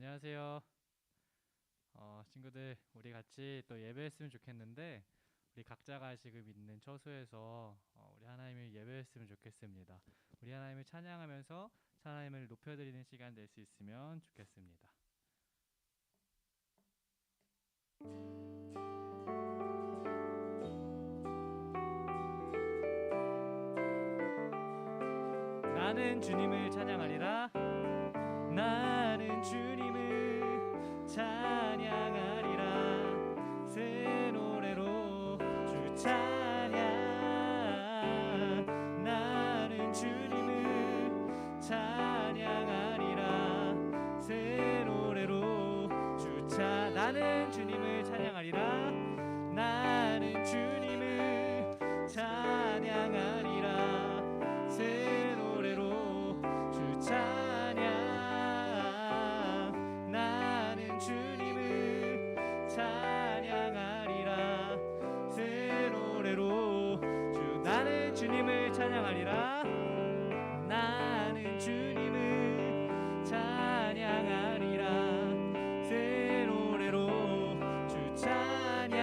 안녕하세요. 친구들, 우리 같이 또 예배했으면 좋겠는데, 우리 각자가 지금 있는 처소에서 우리 하나님을 예배했으면 좋겠습니다. 우리 하나님을 찬양하면서 하나님을 높여드리는 시간 될 수 있으면 좋겠습니다. 나는 주님을 찬양하리라. 나는 주님을 찬양하리라. 새 노래로 주 찬양. 나는 주님을 찬양하리라. 새 노래로 주 찬양. 나는 주님을 찬양하리라. 나는 주님을 찬양하리라. 새 노래로 주 찬양. 나는 주님을 찬양하리라. 새 노래로 주. 나는 주님을 찬양하리라. 나는 주님을 찬양하리라. 새 노래로 주 찬양.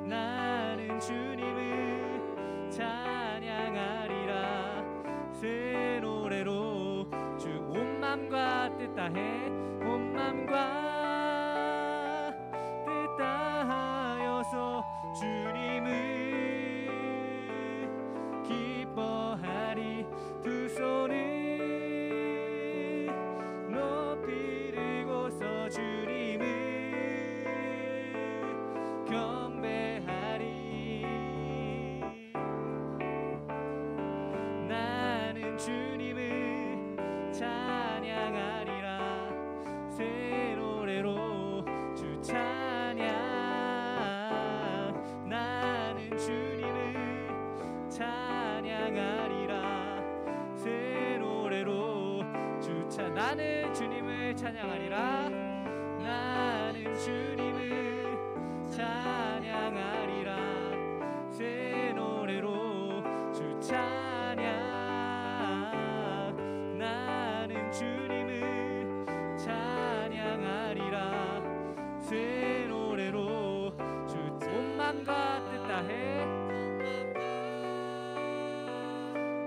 나는 주님을 찬양하리라. 새 노래로 주. 온 맘과 뜻 다해 온 맘과 뜻 다하여서 주님을 기뻐하리. 두 손을 높이 들고서 주님을 경배하리. 나는 주님을 찬양하리라. 새 노래로 주 찬양. 나는 주님을 찬양하리라. 새 노래로 주 찬. 나는 주님을 찬양하리라. 나는 주님을 찬양하리라. 새 노래로 주 찬양. 나는 주님을 찬양하리라. 새 노래로 주. 온 맘과 뜻 다해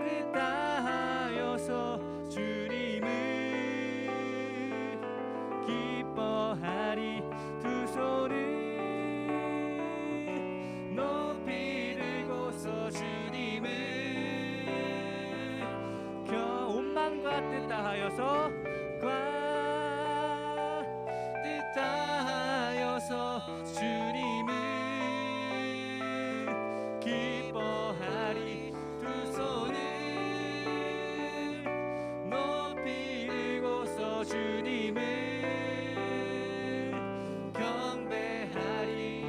뜻 다하여서 주님을 기뻐하리. 두 손을 높이 들고서 주님을 온 맘과 뜻 다하여서 뜻 다하여서 주님을 기뻐하리. 두 손을 높이 들고서 주님을 경배하리.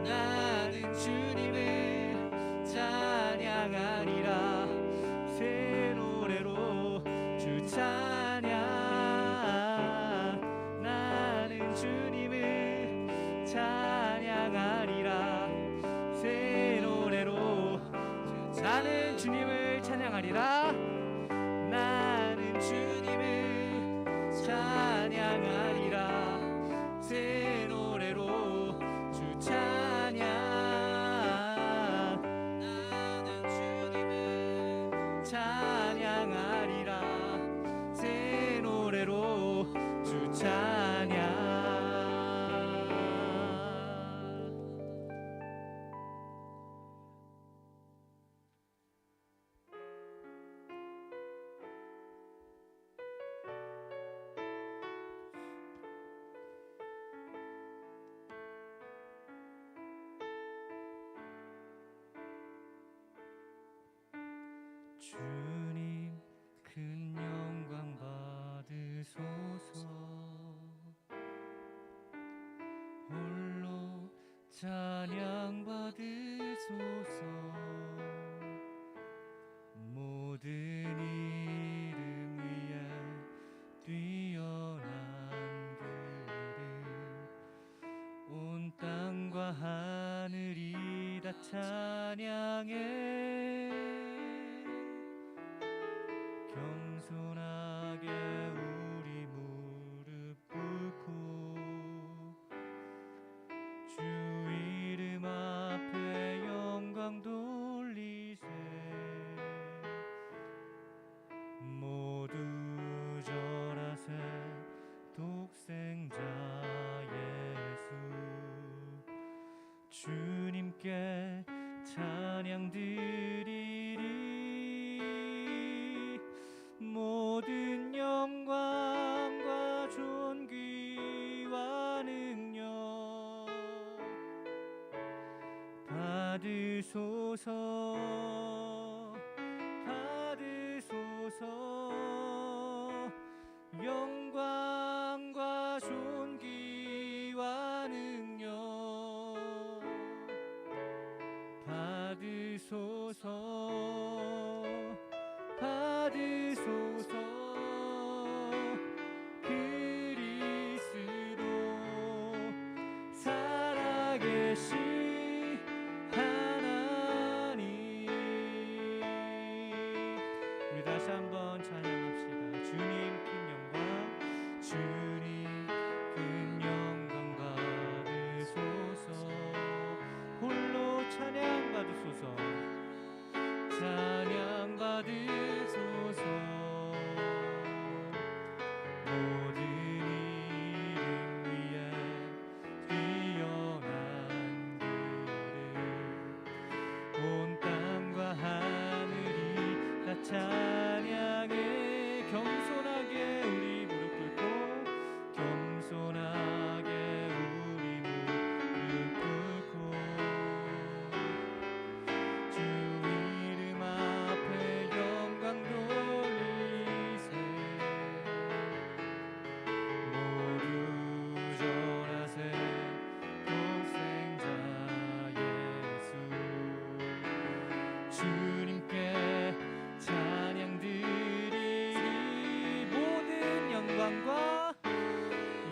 나는 주님을 찬양하리라. 새 노래로 주 찬양. 나는 주님을 찬양하리라. 새 노래로 주. 나는 주님을 찬양하리라. 나는 주님을 찬양하리라. 새 노래로 주 찬양. 나는 주님을 찬양하리라. 새 노래로 주 찬양. 주님 큰 영광 받으소서. 홀로 찬양 받으소서. 모든 이름 위에 뛰어난 그를 온 땅과 하늘이 다 찬양해. 독생자 예수 주님께 찬양 드리리 모든 영광과 존귀와 능력 받으소서 받으소서 영광과 존귀와 능력 받으소서 받으소서 그리스도 살아계신 하나님 우리 다시 한번 찬양합시다. 주님 큰 영광 주님 큰 영광 받으소서 홀로 찬양 받으소서 찬양 받으소서 모든 이름 위에 뛰어난 그를 온 땅과 하늘이 다 찬양해 겸손하게 우리 무릎 꿇고 겸손하게 우리 무릎 꿇고 주 이름 앞에 영광 돌리세 모두 절하세 독생자 예수 주님께 찬양 드리리 모든 영광과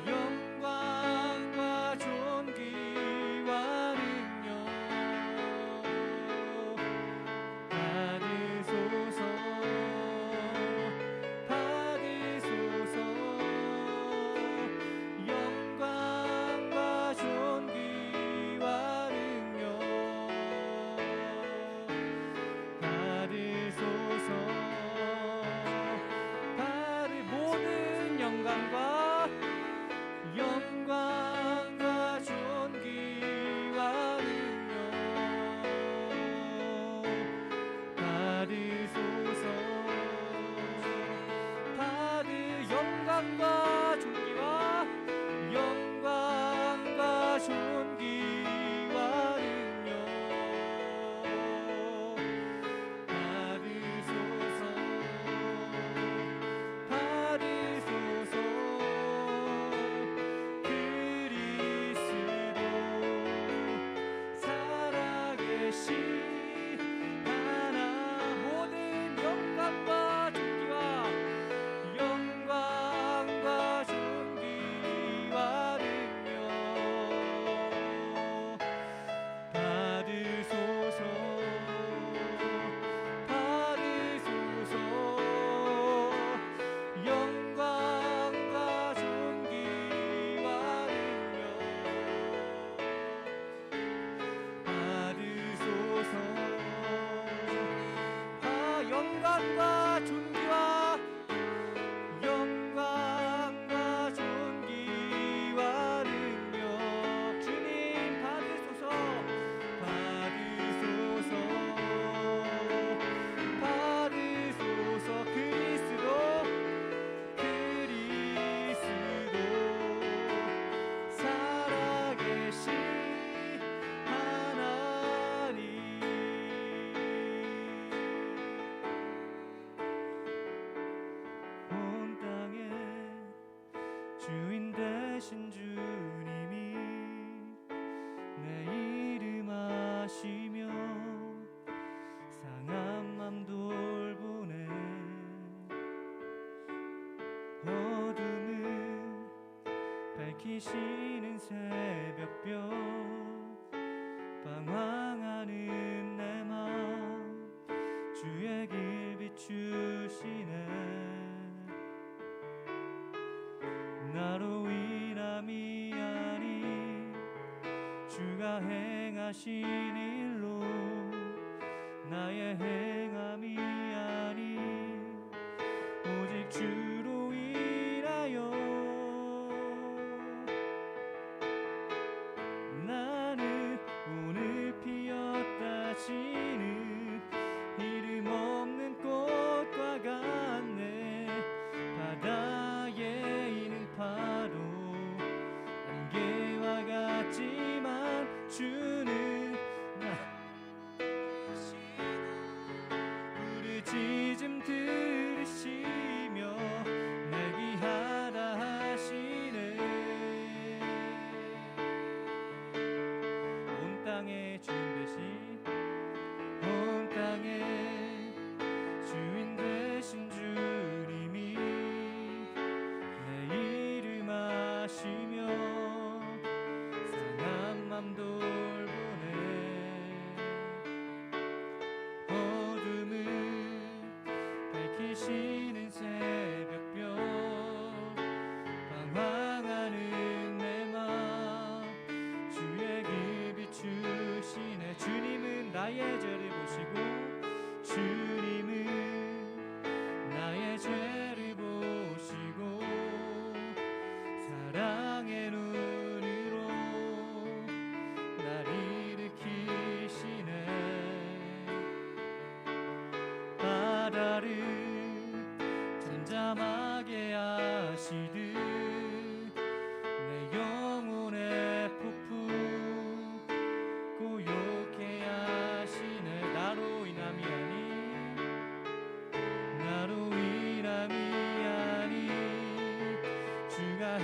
영광과 존귀와 능력 받으소서 받으소서 영광과 존귀와 능력 받으소서 모든 영광과 영광과 존귀와 능력 받으소서 영광과 존귀와 영광과 존귀와 능력 받으소서 받으소서 그리스도 살아계신 하나 모든 영광과 존귀와 영광과 존귀와 능력 받으소서 받으소서 영광과 존귀와 능력 받으소서 영광과 존귀와 영광과 존귀와 능력 주님 받으소서 받으소서 받으소서 그리스도 살아계신 하나님 온 땅에 주인 되신 주님이 내 이름 아시며 상한 맘 돌보네 어둠을 밝히시는 새벽별 방황하는 내 맘 주의 길 비추시네 나로 인함이 아닌 주가 행하신 일로 나의 행함이 아닌 오직 주로 인하여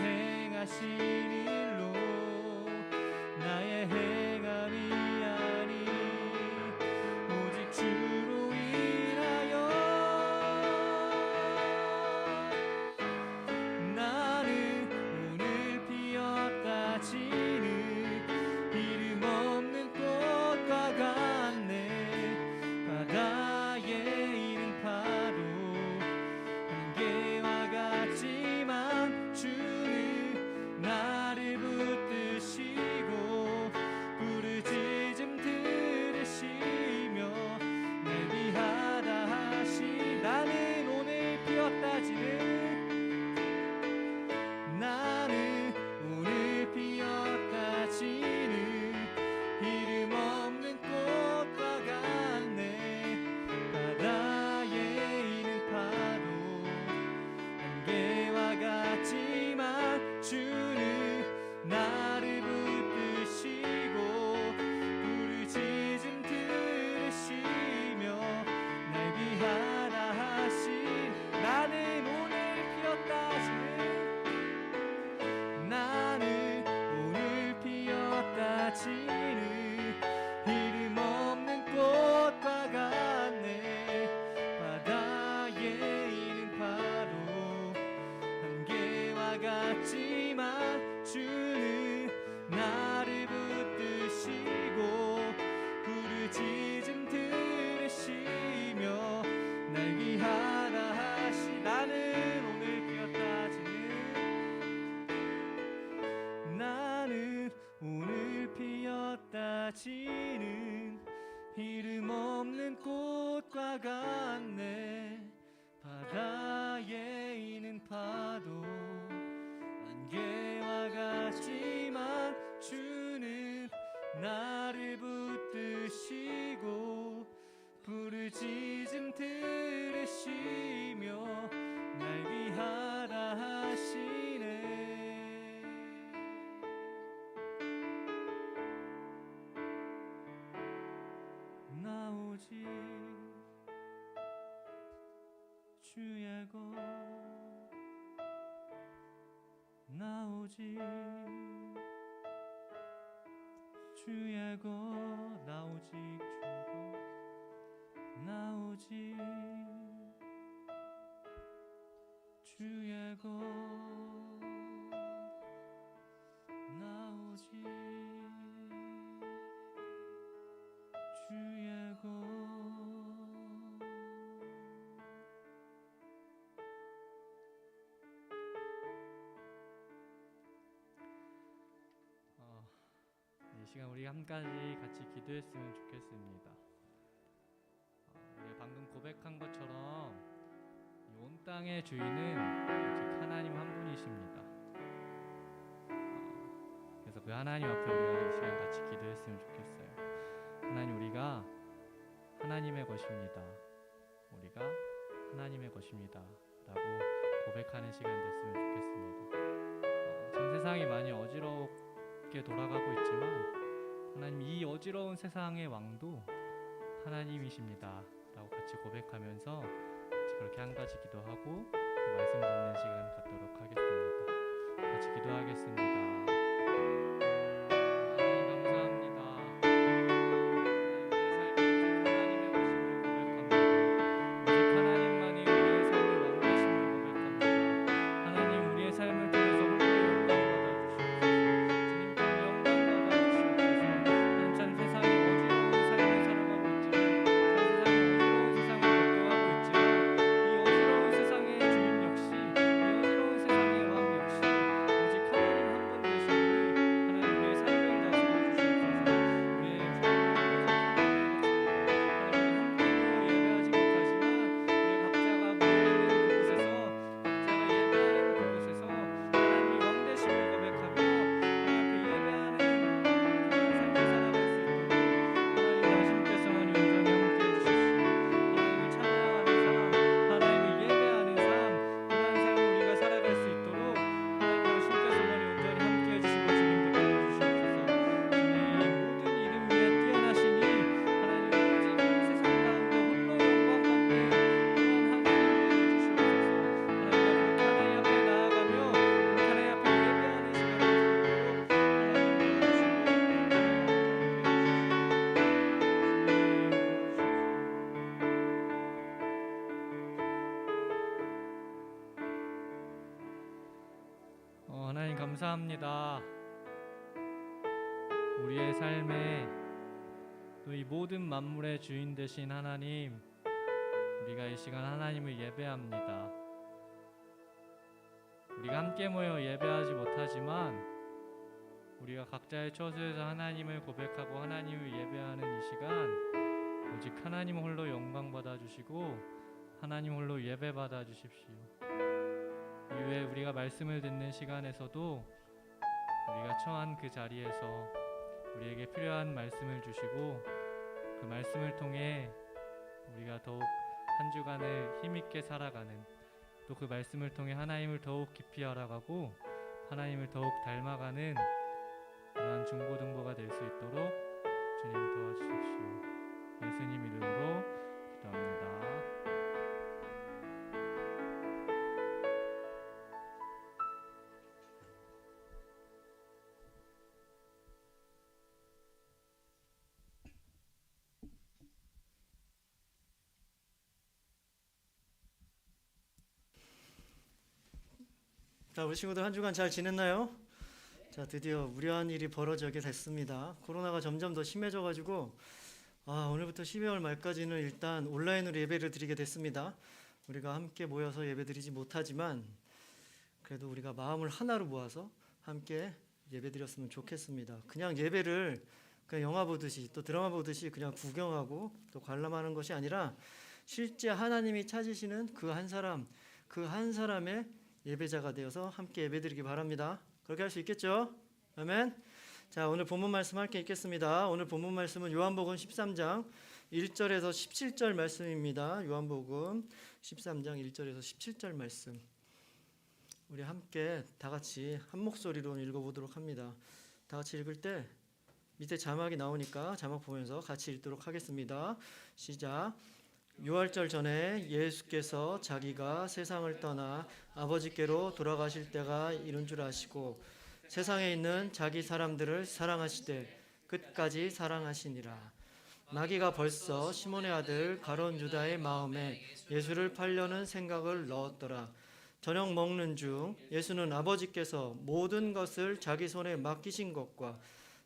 행하신 일로 나의 행함이 아니 오직 주로 인하여 나는 오늘 피었다 지는 이름 없는 꽃과 같네. 바다에 이른 파도 안개와 같지만 주는 나를 붙드시고 부르짖음 들으시며 날 위하다 하시. 나는 오늘 피었다 지는 나는 오늘 피었다 지는 이름 없는 꽃과 같네. 바다에 이는 파도 안개와 같지만 주는 나를 붙드시고 부르짖음 들으시며 날 위하다 하신. 나는 오늘 피었다 지는 나는 오늘 피었다 지는 이름 없는 꽃과 같네. 바다에 이는 파도 안개와 같지만 주는 나를 붙드시고 부르짖음 들으시며 날 위하다 하시. 나는 오늘 피었다 지는 나는 오늘 피었다 지는 이름 없는 꽃과 같네. 바다에 이는 파도 안개와 같지만 주는 나를 붙드시고 부르짖음 들으시며 날 위하다 하시네. 나 오직 주의 것 나 오직 주의 것 나 오직 주의 것 나 오직 주의 것 나 오직 주의 것. 이 시간 우리 한 가지 같이 기도했으면 좋겠습니다. 우리가 방금 고백한 것처럼 이 온 땅의 주인은 오직 하나님 한 분이십니다. 그래서 그 하나님 앞에 우리가 이 시간 같이 기도했으면 좋겠어요. 하나님, 우리가 하나님의 것입니다. 우리가 하나님의 것입니다 라고 고백하는 시간 됐으면 좋겠습니다. 전 세상이 많이 어지럽게 돌아가고 있지만 하나님, 이 어지러운 세상의 왕도 하나님이십니다 라고 같이 고백하면서 같이 그렇게 한 가지 기도하고 말씀 듣는 시간 갖도록 하겠습니다. 같이 기도하겠습니다. 하나님 감사합니다. 우리의 삶에 또 이 모든 만물의 주인 되신 하나님, 우리가 이 시간 하나님을 예배합니다. 우리가 함께 모여 예배하지 못하지만 우리가 각자의 처소에서 하나님을 고백하고 하나님을 예배하는 이 시간, 오직 하나님 홀로 영광 받아주시고 하나님 홀로 예배 받아주십시오. 이후에 우리가 말씀을 듣는 시간에서도 우리가 처한 그 자리에서 우리에게 필요한 말씀을 주시고 그 말씀을 통해 우리가 더욱 한 주간을 힘있게 살아가는, 또 그 말씀을 통해 하나님을 더욱 깊이 알아가고 하나님을 더욱 닮아가는 그러한 중고등부가 될 수 있도록 주님 도와주십시오. 예수님 이름으로 기도합니다. 자, 우리 친구들 한 주간 잘 지냈나요? 자, 드디어 우려한 일이 벌어지게 됐습니다. 코로나가 점점 더 심해져가지고 오늘부터 12월 말까지는 일단 온라인으로 예배를 드리게 됐습니다. 우리가 함께 모여서 예배드리지 못하지만 그래도 우리가 마음을 하나로 모아서 함께 예배드렸으면 좋겠습니다. 그냥 예배를 그냥 영화 보듯이 또 드라마 보듯이 그냥 구경하고 또 관람하는 것이 아니라 실제 하나님이 찾으시는 그 한 사람, 그 한 사람의 예배자가 되어서 함께 예배드리기 바랍니다. 그렇게 할 수 있겠죠? 아멘. 자, 오늘 본문 말씀 함께 읽겠습니다. 오늘 본문 말씀은 요한복음 13장 1절에서 17절 말씀입니다. 요한복음 13장 1절에서 17절 말씀. 우리 함께 다 같이 한 목소리로 읽어보도록 합니다. 다 같이 읽을 때 밑에 자막이 나오니까 자막 보면서 같이 읽도록 하겠습니다. 시작. 유월절 전에 예수께서 자기가 세상을 떠나 아버지께로 돌아가실 때가 이른 줄 아시고 세상에 있는 자기 사람들을 사랑하시되 끝까지 사랑하시니라. 마귀가 벌써 시몬의 아들 가룟 유다의 마음에 예수를 팔려는 생각을 넣었더라. 저녁 먹는 중 예수는 아버지께서 모든 것을 자기 손에 맡기신 것과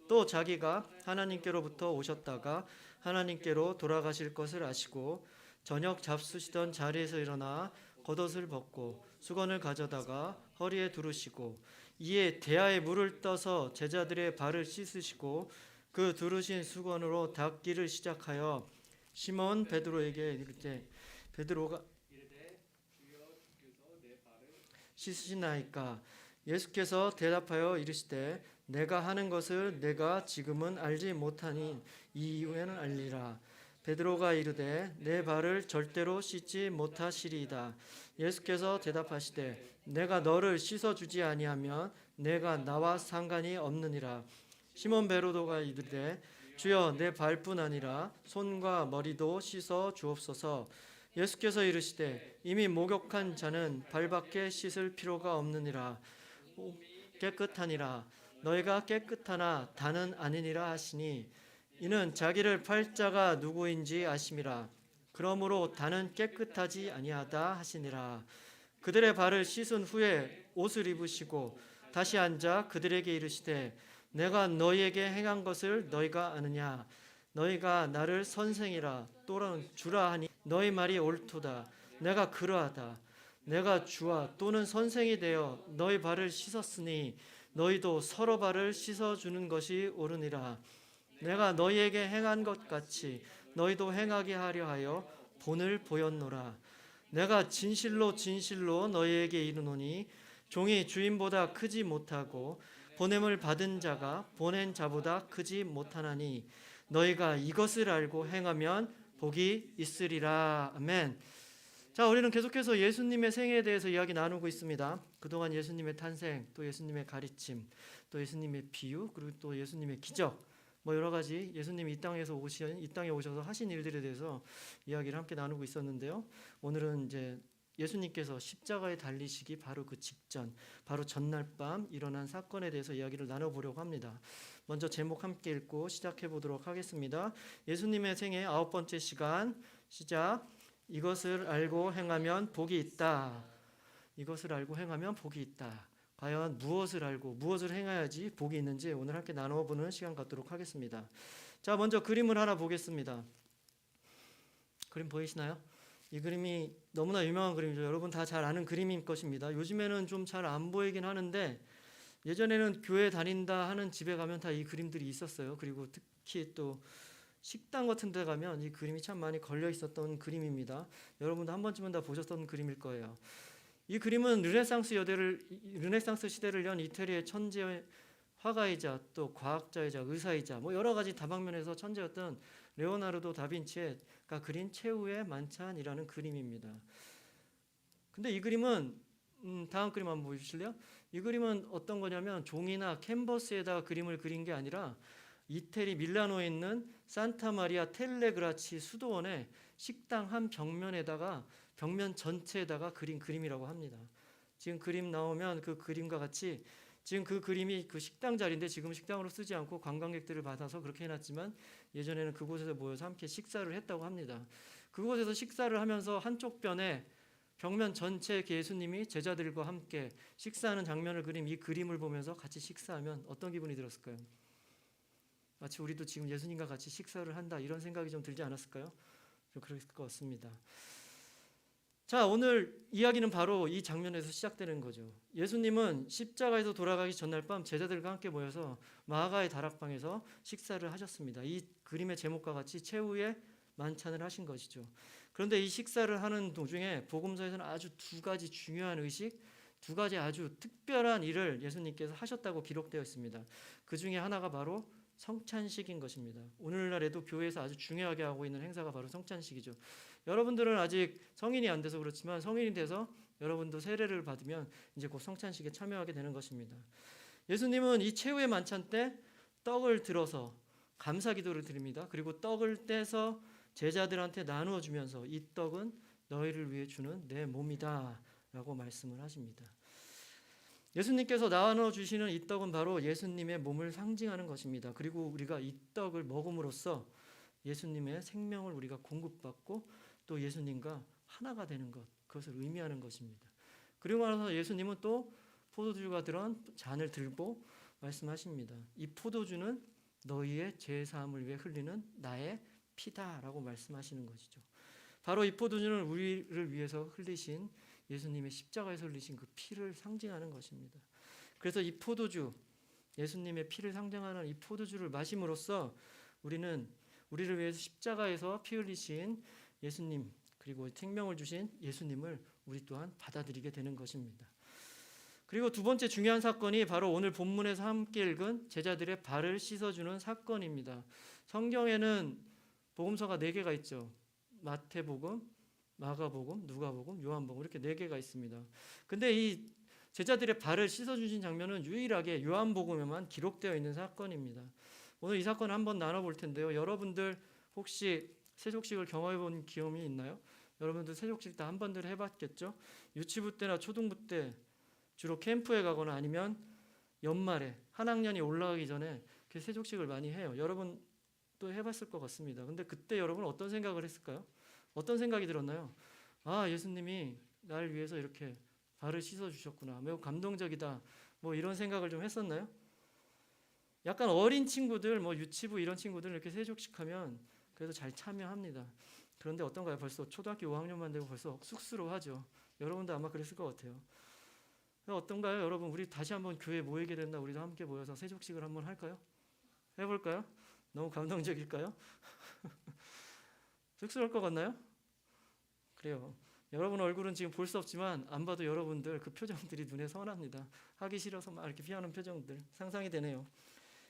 또 자기가 하나님께로부터 오셨다가 하나님께로 돌아가실 것을 아시고 저녁 잡수시던 자리에서 일어나 겉옷을 벗고 수건을 가져다가 허리에 두르시고 이에 대야에 물을 떠서 제자들의 발을 씻으시고 그 두르신 수건으로 닦기를 시작하여 시몬 베드로에게 이르되 베드로가 이르되 주여 주께서 내 발을 씻으시나이까. 예수께서 대답하여 이르시되 내가 하는 것을 내가 지금은 알지 못하니 이후에는 알리라. 베드로가 이르되 내 발을 절대로 씻지 못하시리이다. 예수께서 대답하시되 내가 너를 씻어주지 아니하면 내가 나와 상관이 없느니라. 시몬 베드로가 이르되 주여 내 발뿐 아니라 손과 머리도 씻어 주옵소서. 예수께서 이르시되 이미 목욕한 자는 발밖에 씻을 필요가 없느니라. 깨끗하니라. 너희가 깨끗하나 다는 아니니라 하시니 이는 자기를 팔 자가 누구인지 아심이라. 그러므로 다는 깨끗하지 아니하다 하시니라. 그들의 발을 씻은 후에 옷을 입으시고 다시 앉아 그들에게 이르시되 내가 너희에게 행한 것을 너희가 아느냐. 너희가 나를 선생이라 또는 주라 하니 너희 말이 옳도다. 내가 그러하다. 내가 주와 또는 선생이 되어 너희 발을 씻었으니 너희도 서로 발을 씻어주는 것이 옳으니라. 내가 너희에게 행한 것 같이 너희도 행하게 하려 하여 본을 보였노라. 내가 진실로 진실로 너희에게 이르노니 종이 주인보다 크지 못하고 보냄을 받은 자가 보낸 자보다 크지 못하나니 너희가 이것을 알고 행하면 복이 있으리라. 아멘. 자, 우리는 계속해서 예수님의 생애에 대해서 이야기 나누고 있습니다. 그동안 예수님의 탄생, 또 예수님의 가르침, 또 예수님의 비유, 그리고 또 예수님의 기적, 여러 가지 예수님이 이 땅에 오셔서 하신 일들에 대해서 이야기를 함께 나누고 있었는데요. 오늘은 이제 예수님께서 십자가에 달리시기 바로 그 직전, 바로 전날 밤 일어난 사건에 대해서 이야기를 나눠보려고 합니다. 먼저 제목 함께 읽고 시작해 보도록 하겠습니다. 예수님의 생애 9번째 시간, 시작. 이것을 알고 행하면 복이 있다. 이것을 알고 행하면 복이 있다. 과연 무엇을 알고 무엇을 행해야지 복이 있는지 오늘 함께 나눠보는 시간 갖도록 하겠습니다. 자, 먼저 그림을 하나 보겠습니다. 그림 보이시나요? 이 그림이 너무나 유명한 그림이죠. 여러분 다 잘 아는 그림일 것입니다. 요즘에는 좀 잘 안 보이긴 하는데 예전에는 교회 다닌다 하는 집에 가면 다 이 그림들이 있었어요. 그리고 특히 또 식당 같은 데 가면 이 그림이 참 많이 걸려 있었던 그림입니다. 여러분도 한 번쯤은 다 보셨던 그림일 거예요. 이 그림은 르네상스 시대를 연 이태리의 천재 화가이자 또 과학자이자 의사이자 뭐 여러 가지 다방면에서 천재였던 레오나르도 다빈치가 그린 최후의 만찬이라는 그림입니다. 근데 이 그림은 다음 그림 한번 보여주실래요? 이 그림은 어떤 거냐면 종이나 캔버스에다가 그림을 그린 게 아니라 이태리 밀라노에 있는 산타 마리아 텔레그라치 수도원의 식당 한 벽면에다가 벽면 전체에다가 그린 그림이라고 합니다. 지금 그림 나오면 그 그림과 같이 지금 그 그림이 그 식당 자리인데 지금 식당으로 쓰지 않고 관광객들을 받아서 그렇게 해놨지만 예전에는 그곳에서 모여서 함께 식사를 했다고 합니다. 그곳에서 식사를 하면서 한쪽 변에 벽면 전체 예수님이 제자들과 함께 식사하는 장면을 그린 이 그림을 보면서 같이 식사하면 어떤 기분이 들었을까요? 마치 우리도 지금 예수님과 같이 식사를 한다 이런 생각이 좀 들지 않았을까요? 좀 그랬을 것 같습니다. 자, 오늘 이야기는 바로 이 장면에서 시작되는 거죠. 예수님은 십자가에서 돌아가기 전날 밤 제자들과 함께 모여서 마가의 다락방에서 식사를 하셨습니다. 이 그림의 제목과 같이 최후의 만찬을 하신 것이죠. 그런데 이 식사를 하는 도중에 복음서에서는 아주 두 가지 중요한 의식, 두 가지 아주 특별한 일을 예수님께서 하셨다고 기록되어 있습니다. 그 중에 하나가 바로 성찬식인 것입니다. 오늘날에도 교회에서 아주 중요하게 하고 있는 행사가 바로 성찬식이죠. 여러분들은 아직 성인이 안 돼서 그렇지만 성인이 돼서 여러분도 세례를 받으면 이제 곧 성찬식에 참여하게 되는 것입니다. 예수님은 이 최후의 만찬 때 떡을 들어서 감사 기도를 드립니다. 그리고 떡을 떼서 제자들한테 나누어 주면서 이 떡은 너희를 위해 주는 내 몸이다 라고 말씀을 하십니다. 예수님께서 나눠 주시는 이 떡은 바로 예수님의 몸을 상징하는 것입니다. 그리고 우리가 이 떡을 먹음으로써 예수님의 생명을 우리가 공급받고 또 예수님과 하나가 되는 것, 그것을 의미하는 것입니다. 그리고 나서 예수님은 또 포도주가 들어간 잔을 들고 말씀하십니다. 이 포도주는 너희의 죄 사함을 위해 흘리는 나의 피다라고 말씀하시는 것이죠. 바로 이 포도주는 우리를 위해서 흘리신 예수님의 십자가에서 흘리신 그 피를 상징하는 것입니다. 그래서 이 포도주, 예수님의 피를 상징하는 이 포도주를 마심으로써 우리는 우리를 위해서 십자가에서 피 흘리신 예수님, 그리고 생명을 주신 예수님을 우리 또한 받아들이게 되는 것입니다. 그리고 두 번째 중요한 사건이 바로 오늘 본문에서 함께 읽은 제자들의 발을 씻어주는 사건입니다. 성경에는 복음서가 4개가 있죠. 마태복음, 마가복음, 누가복음, 요한복음 이렇게 4개가 있습니다. 근데 이 제자들의 발을 씻어주신 장면은 유일하게 요한복음에만 기록되어 있는 사건입니다. 오늘 이 사건을 한번 나눠볼 텐데요. 여러분들 혹시 세족식을 경험해 본 경험이 있나요? 여러분들 세족식 다 한 번들 해봤겠죠? 유치부 때나 초등부 때 주로 캠프에 가거나 아니면 연말에 한 학년이 올라가기 전에 세족식을 많이 해요. 여러분도 해봤을 것 같습니다. 근데 그때 여러분 어떤 생각을 했을까요? 어떤 생각이 들었나요? 아, 예수님이 날 위해서 이렇게 발을 씻어주셨구나. 매우 감동적이다. 뭐 이런 생각을 좀 했었나요? 약간 어린 친구들, 뭐 유치부 이런 친구들 이렇게 세족식하면 그래도 잘 참여합니다. 그런데 어떤가요? 벌써 초등학교 5학년만 되고 벌써 쑥스러워하죠. 여러분도 아마 그랬을 것 같아요. 어떤가요? 여러분 우리 다시 한번 교회에 모이게 된다. 우리도 함께 모여서 세족식을 한번 할까요? 해볼까요? 너무 감동적일까요? 쑥스러울 것 같나요? 그래요. 여러분 얼굴은 지금 볼 수 없지만 안 봐도 여러분들 그 표정들이 눈에 선합니다. 하기 싫어서 막 이렇게 피하는 표정들 상상이 되네요.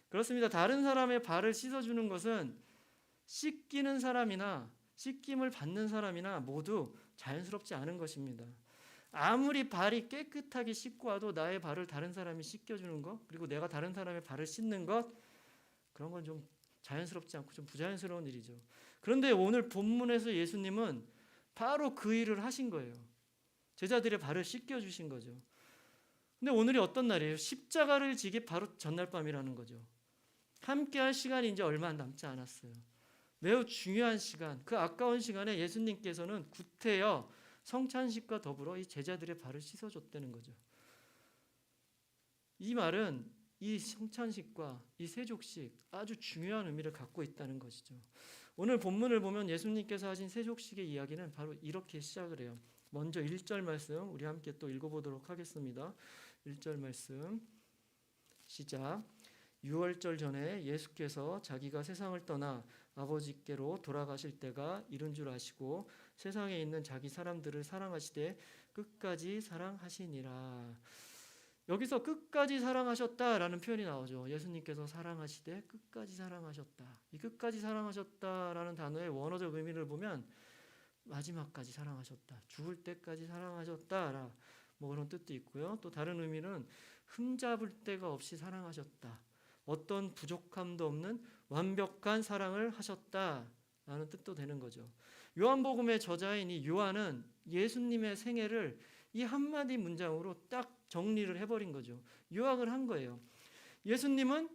그렇습니다. 다른 사람의 발을 씻어주는 것은 씻기는 사람이나 씻김을 받는 사람이나 모두 자연스럽지 않은 것입니다. 아무리 발이 깨끗하게 씻고 와도 나의 발을 다른 사람이 씻겨주는 것, 그리고 내가 다른 사람의 발을 씻는 것, 그런 건 좀 자연스럽지 않고 좀 부자연스러운 일이죠. 그런데 오늘 본문에서 예수님은 바로 그 일을 하신 거예요. 제자들의 발을 씻겨주신 거죠. 근데 오늘이 어떤 날이에요? 십자가를 지기 바로 전날 밤이라는 거죠. 함께 할 시간이 이제 얼마 남지 않았어요. 매우 중요한 시간, 그 아까운 시간에 예수님께서는 구태여 성찬식과 더불어 이 제자들의 발을 씻어줬다는 거죠. 이 말은 이 성찬식과 이 세족식 아주 중요한 의미를 갖고 있다는 것이죠. 오늘 본문을 보면 예수님께서 하신 세족식의 이야기는 바로 이렇게 시작을 해요. 먼저 1절 말씀 우리 함께 또 읽어보도록 하겠습니다. 1절 말씀 시작. 유월절 전에 예수께서 자기가 세상을 떠나 아버지께로 돌아가실 때가 이른 줄 아시고 세상에 있는 자기 사람들을 사랑하시되 끝까지 사랑하시니라. 여기서 끝까지 사랑하셨다라는 표현이 나오죠. 예수님께서 사랑하시되 끝까지 사랑하셨다. 이 끝까지 사랑하셨다라는 단어의 원어적 의미를 보면 마지막까지 사랑하셨다, 죽을 때까지 사랑하셨다, 뭐 그런 뜻도 있고요. 또 다른 의미는 흠잡을 데가 없이 사랑하셨다, 어떤 부족함도 없는 완벽한 사랑을 하셨다라는 뜻도 되는 거죠. 요한복음의 저자인 이 요한은 예수님의 생애를 이 한마디 문장으로 딱 정리를 해버린 거죠. 요약을 한 거예요. 예수님은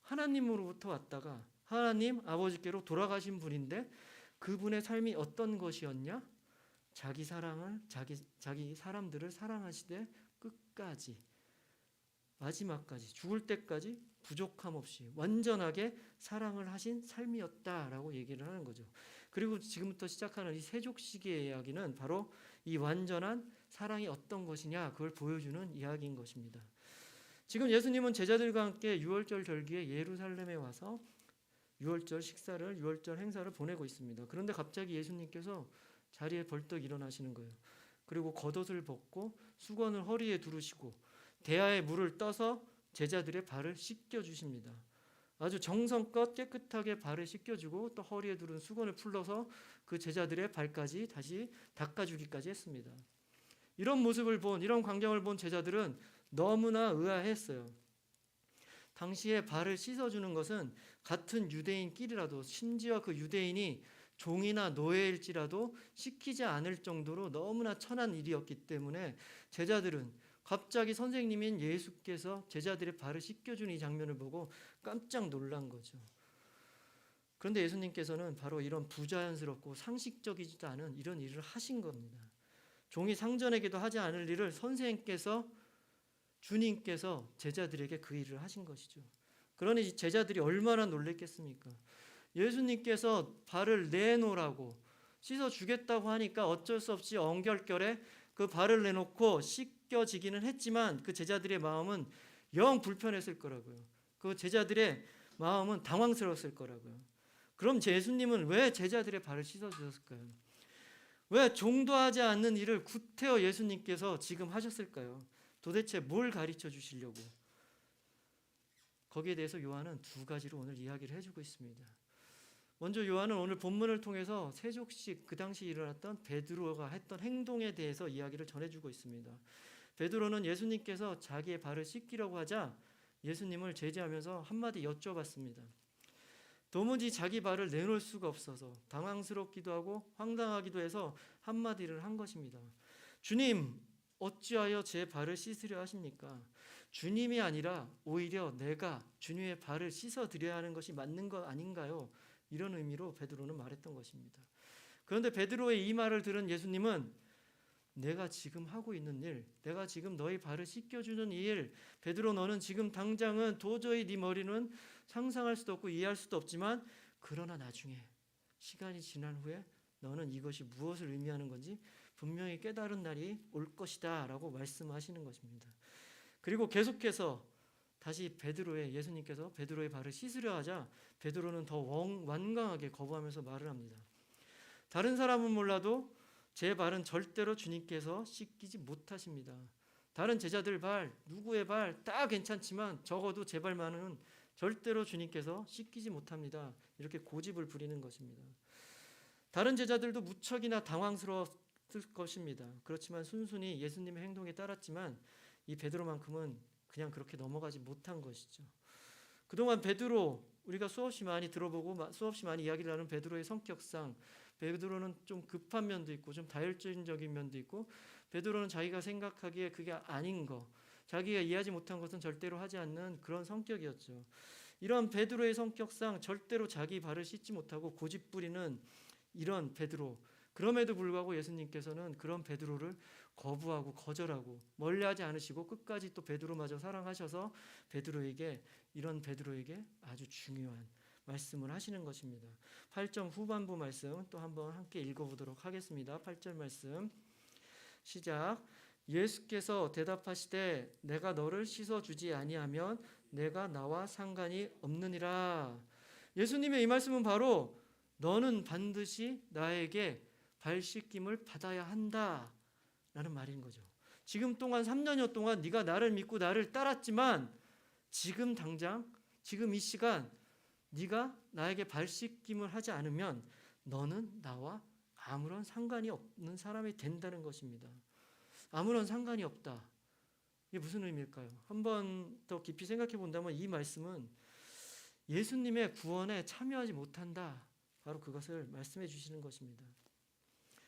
하나님으로부터 왔다가 하나님 아버지께로 돌아가신 분인데 그분의 삶이 어떤 것이었냐? 자기 사랑을 자기 사람들을 사랑하시되 끝까지 마지막까지 죽을 때까지 부족함 없이 완전하게 사랑을 하신 삶이었다라고 얘기를 하는 거죠. 그리고 지금부터 시작하는 이 세족식의 이야기는 바로 이 완전한 사랑이 어떤 것이냐 그걸 보여주는 이야기인 것입니다. 지금 예수님은 제자들과 함께 유월절 절기에 예루살렘에 와서 유월절 식사를 유월절 행사를 보내고 있습니다. 그런데 갑자기 예수님께서 자리에 벌떡 일어나시는 거예요. 그리고 겉옷을 벗고 수건을 허리에 두르시고 대야에 물을 떠서 제자들의 발을 씻겨 주십니다. 아주 정성껏 깨끗하게 발을 씻겨주고 또 허리에 두른 수건을 풀러서 그 제자들의 발까지 다시 닦아주기까지 했습니다. 이런 모습을 본, 이런 광경을 본 제자들은 너무나 의아했어요. 당시에 발을 씻어주는 것은 같은 유대인끼리라도, 심지어 그 유대인이 종이나 노예일지라도 시키지 않을 정도로 너무나 천한 일이었기 때문에 제자들은 갑자기 선생님인 예수께서 제자들의 발을 씻겨주는 이 장면을 보고 깜짝 놀란 거죠. 그런데 예수님께서는 바로 이런 부자연스럽고 상식적이지도 않은 이런 일을 하신 겁니다. 종이 상전에게도 하지 않을 일을 선생님께서, 주님께서 제자들에게 그 일을 하신 것이죠. 그러니 제자들이 얼마나 놀랬겠습니까? 예수님께서 발을 내놓으라고 씻어주겠다고 하니까 어쩔 수 없이 엉결결에 그 발을 내놓고 씻겨지기는 했지만 그 제자들의 마음은 영 불편했을 거라고요. 그 제자들의 마음은 당황스러웠을 거라고요. 그럼 예수님은 왜 제자들의 발을 씻어주셨을까요? 왜 종도 하지 않는 일을 구태여 예수님께서 지금 하셨을까요? 도대체 뭘 가르쳐 주시려고? 거기에 대해서 요한은 두 가지로 오늘 이야기를 해주고 있습니다. 먼저 요한은 오늘 본문을 통해서 세족식 그 당시 일어났던 베드로가 했던 행동에 대해서 이야기를 전해주고 있습니다. 베드로는 예수님께서 자기의 발을 씻기려고 하자 예수님을 제지하면서 한마디 여쭤봤습니다. 도무지 자기 발을 내놓을 수가 없어서 당황스럽기도 하고 황당하기도 해서 한마디를 한 것입니다. 주님, 어찌하여 제 발을 씻으려 하십니까? 주님이 아니라 오히려 내가 주님의 발을 씻어드려야 하는 것이 맞는 것 아닌가요? 이런 의미로 베드로는 말했던 것입니다. 그런데 베드로의 이 말을 들은 예수님은 내가 지금 하고 있는 일, 내가 지금 너희 발을 씻겨주는 이 일, 베드로 너는 지금 당장은 도저히 네 머리는 상상할 수도 없고 이해할 수도 없지만 그러나 나중에 시간이 지난 후에 너는 이것이 무엇을 의미하는 건지 분명히 깨달은 날이 올 것이다 라고 말씀하시는 것입니다. 그리고 계속해서 다시 예수님께서 베드로의 발을 씻으려 하자 베드로는 더 완강하게 거부하면서 말을 합니다. 다른 사람은 몰라도 제 발은 절대로 주님께서 씻기지 못하십니다. 다른 제자들 발, 누구의 발 다 괜찮지만 적어도 제 발만은 절대로 주님께서 씻기지 못합니다. 이렇게 고집을 부리는 것입니다. 다른 제자들도 무척이나 당황스러웠을 것입니다. 그렇지만 순순히 예수님의 행동에 따랐지만 이 베드로만큼은 그냥 그렇게 넘어가지 못한 것이죠. 그동안 베드로, 우리가 수없이 많이 들어보고 수없이 많이 이야기를 하는 베드로의 성격상 베드로는 좀 급한 면도 있고 좀 다혈질적인 면도 있고 베드로는 자기가 생각하기에 그게 아닌 거, 자기가 이해하지 못한 것은 절대로 하지 않는 그런 성격이었죠. 이런 베드로의 성격상 절대로 자기 발을 씻지 못하고 고집 부리는 이런 베드로, 그럼에도 불구하고 예수님께서는 그런 베드로를 거부하고 거절하고 멀리하지 않으시고 끝까지 또 베드로마저 사랑하셔서 이런 베드로에게 아주 중요한 말씀을 하시는 것입니다. 8절 후반부 말씀 또 한번 함께 읽어보도록 하겠습니다. 8절 말씀 시작. 예수께서 대답하시되 내가 너를 씻어주지 아니하면 내가 나와 상관이 없느니라. 예수님의 이 말씀은 바로 너는 반드시 나에게 발 씻김을 받아야 한다 라는 말인 거죠. 지금 동안 3년여 동안 네가 나를 믿고 나를 따랐지만 지금 당장 지금 이 시간 네가 나에게 발 씻김을 하지 않으면 너는 나와 아무런 상관이 없는 사람이 된다는 것입니다. 아무런 상관이 없다. 이게 무슨 의미일까요? 한번 더 깊이 생각해 본다면 이 말씀은 예수님의 구원에 참여하지 못한다. 바로 그것을 말씀해 주시는 것입니다.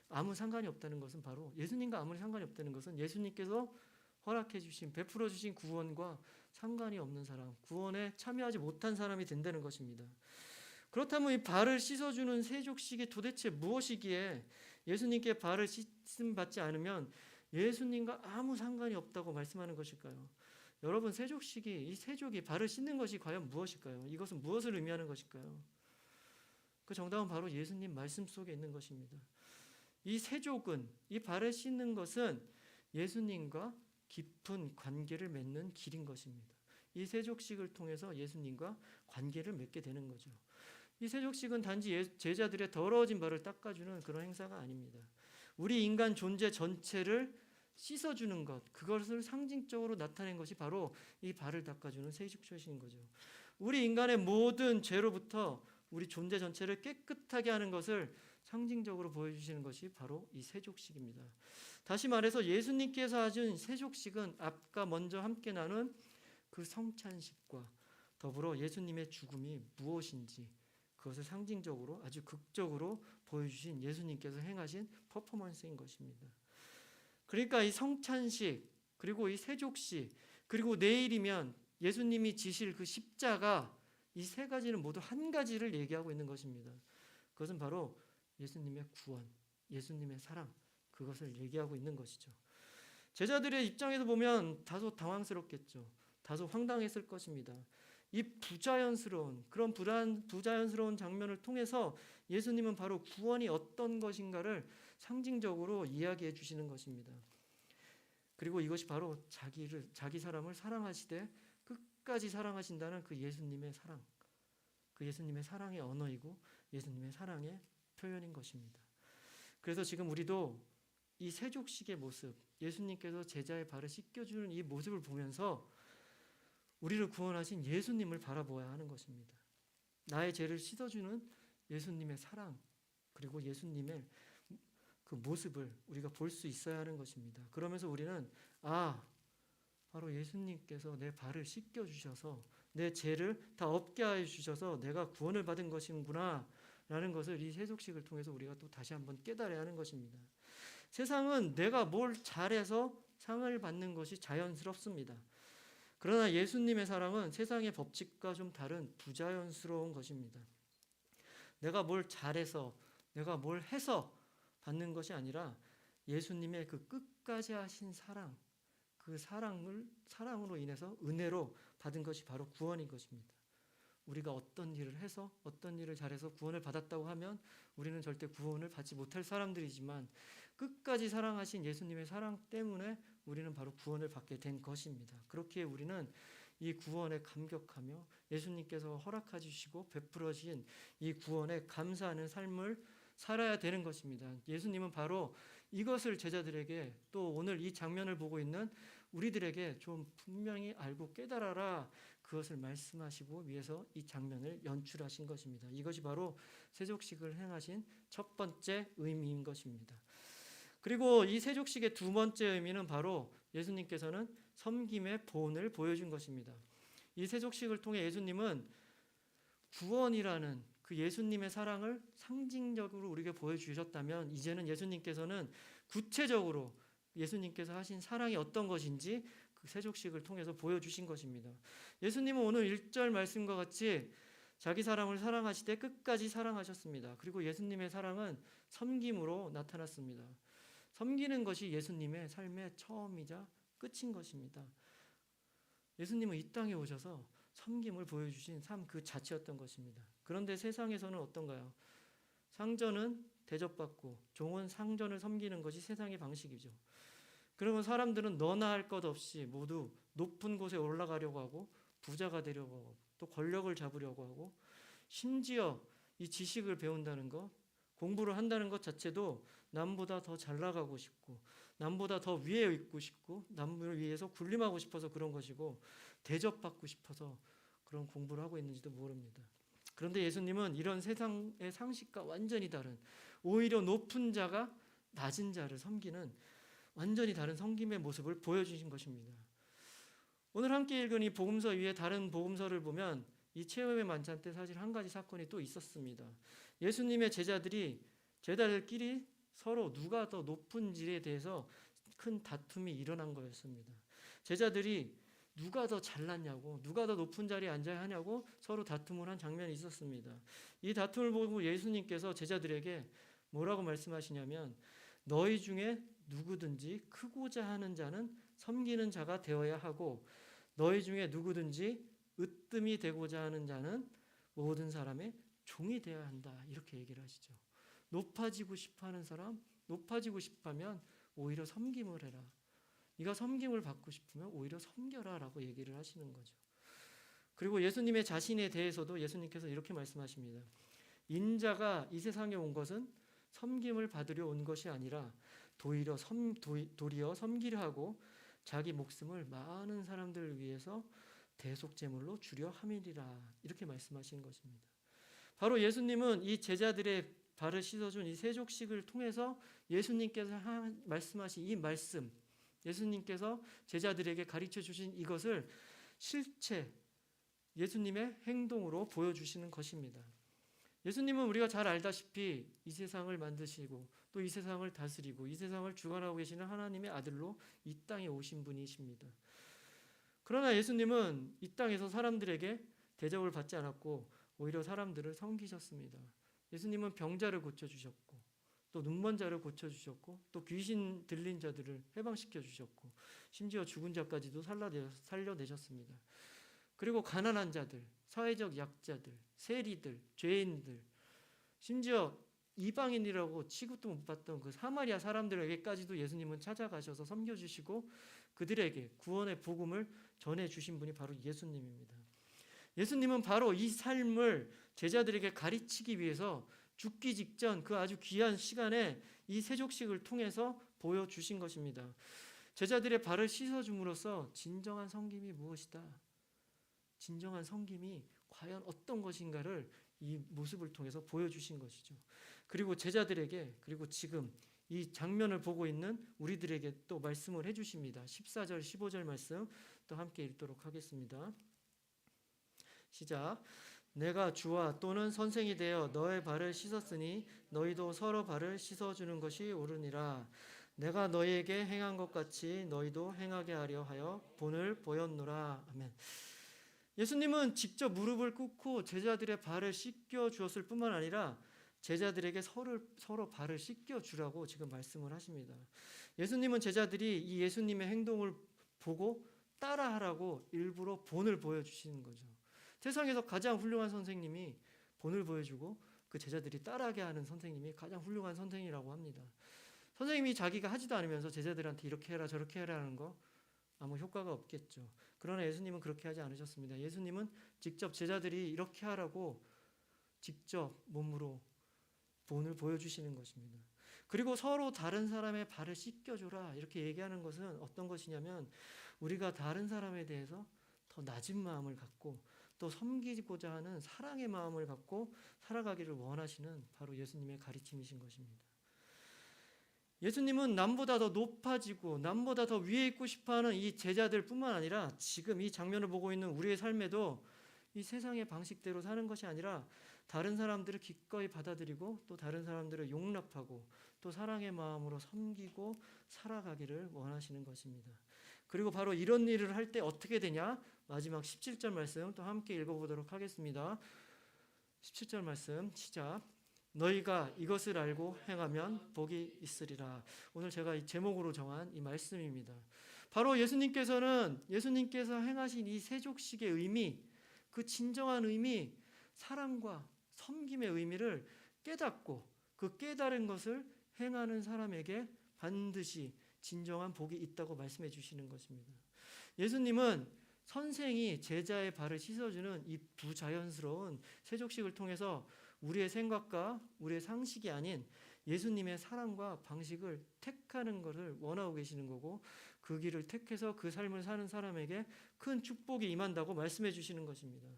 아무 상관이 없다는 것은 바로 예수님과 아무리 상관이 없다는 것은 예수님께서 허락해 주신 베풀어 주신 구원과 상관이 없는 사람, 구원에 참여하지 못한 사람이 된다는 것입니다. 그렇다면 이 발을 씻어주는 세족식이 도대체 무엇이기에 예수님께 발을 씻음 받지 않으면 예수님과 아무 상관이 없다고 말씀하는 것일까요? 여러분, 이 세족이 발을 씻는 것이 과연 무엇일까요? 이것은 무엇을 의미하는 것일까요? 그 정답은 바로 예수님 말씀 속에 있는 것입니다. 이 세족은, 이 발을 씻는 것은 예수님과 깊은 관계를 맺는 길인 것입니다. 이 세족식을 통해서 예수님과 관계를 맺게 되는 거죠. 이 세족식은 단지 제자들의 더러워진 발을 닦아주는 그런 행사가 아닙니다. 우리 인간 존재 전체를 씻어주는 것, 그것을 상징적으로 나타낸 것이 바로 이 발을 닦아주는 세족식인 거죠. 우리 인간의 모든 죄로부터 우리 존재 전체를 깨끗하게 하는 것을 상징적으로 보여주시는 것이 바로 이 세족식입니다. 다시 말해서 예수님께서 하신 세족식은 아까 먼저 함께 나눈 그 성찬식과 더불어 예수님의 죽음이 무엇인지 그것을 상징적으로 아주 극적으로 보여주신 예수님께서 행하신 퍼포먼스인 것입니다. 그러니까 이 성찬식 그리고 이 세족식 그리고 내일이면 예수님이 지실 그 십자가 이 세 가지는 모두 한 가지를 얘기하고 있는 것입니다. 그것은 바로 예수님의 구원, 예수님의 사랑 그것을 얘기하고 있는 것이죠. 제자들의 입장에서 보면 다소 당황스럽겠죠. 다소 황당했을 것입니다. 이 그런 부자연스러운 장면을 통해서 예수님은 바로 구원이 어떤 것인가를 상징적으로 이야기해 주시는 것입니다. 그리고 이것이 바로 자기 사람을 사랑하시되 끝까지 사랑하신다는 그 예수님의 사랑, 그 예수님의 사랑의 언어이고 예수님의 사랑의 표현인 것입니다. 그래서 지금 우리도 이 세족식의 모습, 예수님께서 제자의 발을 씻겨주는 이 모습을 보면서 우리를 구원하신 예수님을 바라보아야 하는 것입니다. 나의 죄를 씻어주는 예수님의 사랑, 그리고 예수님의 그 모습을 우리가 볼 수 있어야 하는 것입니다. 그러면서 우리는 바로 예수님께서 내 발을 씻겨주셔서 내 죄를 다 없게 해주셔서 내가 구원을 받은 것이구나 라는 것을 이 세족식을 통해서 우리가 또 다시 한번 깨달아야 하는 것입니다. 세상은 내가 뭘 잘해서 상을 받는 것이 자연스럽습니다. 그러나 예수님의 사랑은 세상의 법칙과 좀 다른 부자연스러운 것입니다. 내가 뭘 잘해서 내가 뭘 해서 받는 것이 아니라 예수님의 그 끝까지 하신 사랑, 그 사랑으로 인해서 은혜로 받은 것이 바로 구원인 것입니다. 우리가 어떤 일을 해서 어떤 일을 잘해서 구원을 받았다고 하면 우리는 절대 구원을 받지 못할 사람들이지만 끝까지 사랑하신 예수님의 사랑 때문에 우리는 바로 구원을 받게 된 것입니다. 그렇기에 우리는 이 구원에 감격하며 예수님께서 허락해 주시고 베풀어 주신 이 구원에 감사하는 삶을 살아야 되는 것입니다. 예수님은 바로 이것을 제자들에게 또 오늘 이 장면을 보고 있는 우리들에게 좀 분명히 알고 깨달아라 그것을 말씀하시고 위해서 이 장면을 연출하신 것입니다. 이것이 바로 세족식을 행하신 첫 번째 의미인 것입니다. 그리고 이 세족식의 두 번째 의미는 바로 예수님께서는 섬김의 본을 보여준 것입니다. 이 세족식을 통해 예수님은 구원이라는 그 예수님의 사랑을 상징적으로 우리에게 보여주셨다면 이제는 예수님께서는 구체적으로 예수님께서 하신 사랑이 어떤 것인지 그 세족식을 통해서 보여주신 것입니다. 예수님은 오늘 1절 말씀과 같이 자기 사람을 사랑하시되 끝까지 사랑하셨습니다. 그리고 예수님의 사랑은 섬김으로 나타났습니다. 섬기는 것이 예수님의 삶의 처음이자 끝인 것입니다. 예수님은 이 땅에 오셔서 섬김을 보여주신 삶 그 자체였던 것입니다. 그런데 세상에서는 어떤가요? 상전은 대접받고 종은 상전을 섬기는 것이 세상의 방식이죠. 그러면 사람들은 너나 할 것 없이 모두 높은 곳에 올라가려고 하고 부자가 되려고 하고 또 권력을 잡으려고 하고 심지어 이 지식을 배운다는 것, 공부를 한다는 것 자체도 남보다 더 잘 나가고 싶고 남보다 더 위에 있고 싶고 남을 위해서 군림하고 싶어서 그런 것이고 대접받고 싶어서 그런 공부를 하고 있는지도 모릅니다. 그런데 예수님은 이런 세상의 상식과 완전히 다른, 오히려 높은 자가 낮은 자를 섬기는 완전히 다른 섬김의 모습을 보여주신 것입니다. 오늘 함께 읽은 이 복음서 위에 다른 복음서를 보면 이 체험의 만찬 때 사실 한 가지 사건이 또 있었습니다. 예수님의 제자들끼리 서로 누가 더 높은지에 대해서 큰 다툼이 일어난 거였습니다. 제자들이 누가 더 잘났냐고, 누가 더 높은 자리에 앉아야 하냐고 서로 다툼을 한 장면이 있었습니다. 이 다툼을 보고 예수님께서 제자들에게 뭐라고 말씀하시냐면, 너희 중에 누구든지 크고자 하는 자는 섬기는 자가 되어야 하고, 너희 중에 누구든지 으뜸이 되고자 하는 자는 모든 사람의 종이 되어야 한다. 이렇게 얘기를 하시죠. 높아지고 싶어하는 사람, 높아지고 싶으면 오히려 섬김을 해라. 네가 섬김을 받고 싶으면 오히려 섬겨라 라고 얘기를 하시는 거죠. 그리고 예수님의 자신에 대해서도 예수님께서 이렇게 말씀하십니다. 인자가 이 세상에 온 것은 섬김을 받으려 온 것이 아니라 도리어 섬기려 하고 자기 목숨을 많은 사람들을 위해서 대속제물로 주려 함이리라. 이렇게 말씀하신 것입니다. 바로 예수님은 이 제자들의 발을 씻어준 이 세족식을 통해서 예수님께서 말씀하신 이 말씀, 예수님께서 제자들에게 가르쳐 주신 이것을 실체, 예수님의 행동으로 보여주시는 것입니다. 예수님은 우리가 잘 알다시피 이 세상을 만드시고 또 이 세상을 다스리고 이 세상을 주관하고 계시는 하나님의 아들로 이 땅에 오신 분이십니다. 그러나 예수님은 이 땅에서 사람들에게 대접을 받지 않았고 오히려 사람들을 섬기셨습니다. 예수님은 병자를 고쳐주셨고 또 눈먼 자를 고쳐주셨고 또 귀신 들린 자들을 해방시켜 주셨고 심지어 죽은 자까지도 살려내셨습니다. 그리고 가난한 자들, 사회적 약자들, 세리들, 죄인들, 심지어 이방인이라고 취급도 못 받던 그 사마리아 사람들에게까지도 예수님은 찾아가셔서 섬겨주시고 그들에게 구원의 복음을 전해주신 분이 바로 예수님입니다. 예수님은 바로 이 삶을 제자들에게 가르치기 위해서 죽기 직전 그 아주 귀한 시간에 이 세족식을 통해서 보여주신 것입니다. 제자들의 발을 씻어줌으로써 진정한 섬김이 무엇이다, 진정한 섬김이 과연 어떤 것인가를 이 모습을 통해서 보여주신 것이죠. 그리고 제자들에게, 그리고 지금 이 장면을 보고 있는 우리들에게 또 말씀을 해주십니다. 14절 15절 말씀 또 함께 읽도록 하겠습니다. 시작. 내가 주와 또는 선생이 되어 너의 발을 씻었으니 너희도 서로 발을 씻어주는 것이 옳으니라. 내가 너희에게 행한 것 같이 너희도 행하게 하려 하여 본을 보였노라. 아멘. 예수님은 직접 무릎을 꿇고 제자들의 발을 씻겨 주었을 뿐만 아니라 제자들에게 서로 발을 씻겨 주라고 지금 말씀을 하십니다. 예수님은 제자들이 이 예수님의 행동을 보고 따라하라고 일부러 본을 보여주시는 거죠. 세상에서 가장 훌륭한 선생님이 본을 보여주고 그 제자들이 따라하게 하는 선생님이 가장 훌륭한 선생이라고 합니다. 선생님이 자기가 하지도 않으면서 제자들한테 이렇게 해라 저렇게 해라 하는 거 아무 효과가 없겠죠. 그러나 예수님은 그렇게 하지 않으셨습니다. 예수님은 직접 제자들이 이렇게 하라고 직접 몸으로 본을 보여주시는 것입니다. 그리고 서로 다른 사람의 발을 씻겨줘라 이렇게 얘기하는 것은 어떤 것이냐면 우리가 다른 사람에 대해서 더 낮은 마음을 갖고 또 섬기고자 하는 사랑의 마음을 갖고 살아가기를 원하시는 바로 예수님의 가르침이신 것입니다. 예수님은 남보다 더 높아지고 남보다 더 위에 있고 싶어하는 이 제자들 뿐만 아니라 지금 이 장면을 보고 있는 우리의 삶에도 이 세상의 방식대로 사는 것이 아니라 다른 사람들을 기꺼이 받아들이고 또 다른 사람들을 용납하고 또 사랑의 마음으로 섬기고 살아가기를 원하시는 것입니다. 그리고 바로 이런 일을 할 때 어떻게 되냐? 마지막 17절 말씀 또 함께 읽어보도록 하겠습니다. 17절 말씀 시작. 너희가 이것을 알고 행하면 복이 있으리라. 오늘 제가 이 제목으로 정한 이 말씀입니다. 바로 예수님께서 행하신 이 세족식의 의미, 그 진정한 의미, 사랑과 섬김의 의미를 깨닫고 그 깨달은 것을 행하는 사람에게 반드시 진정한 복이 있다고 말씀해 주시는 것입니다. 예수님은 선생이 제자의 발을 씻어주는 이 부자연스러운 세족식을 통해서 우리의 생각과 우리의 상식이 아닌 예수님의 사랑과 방식을 택하는 것을 원하고 계시는 거고, 그 길을 택해서 그 삶을 사는 사람에게 큰 축복이 임한다고 말씀해 주시는 것입니다.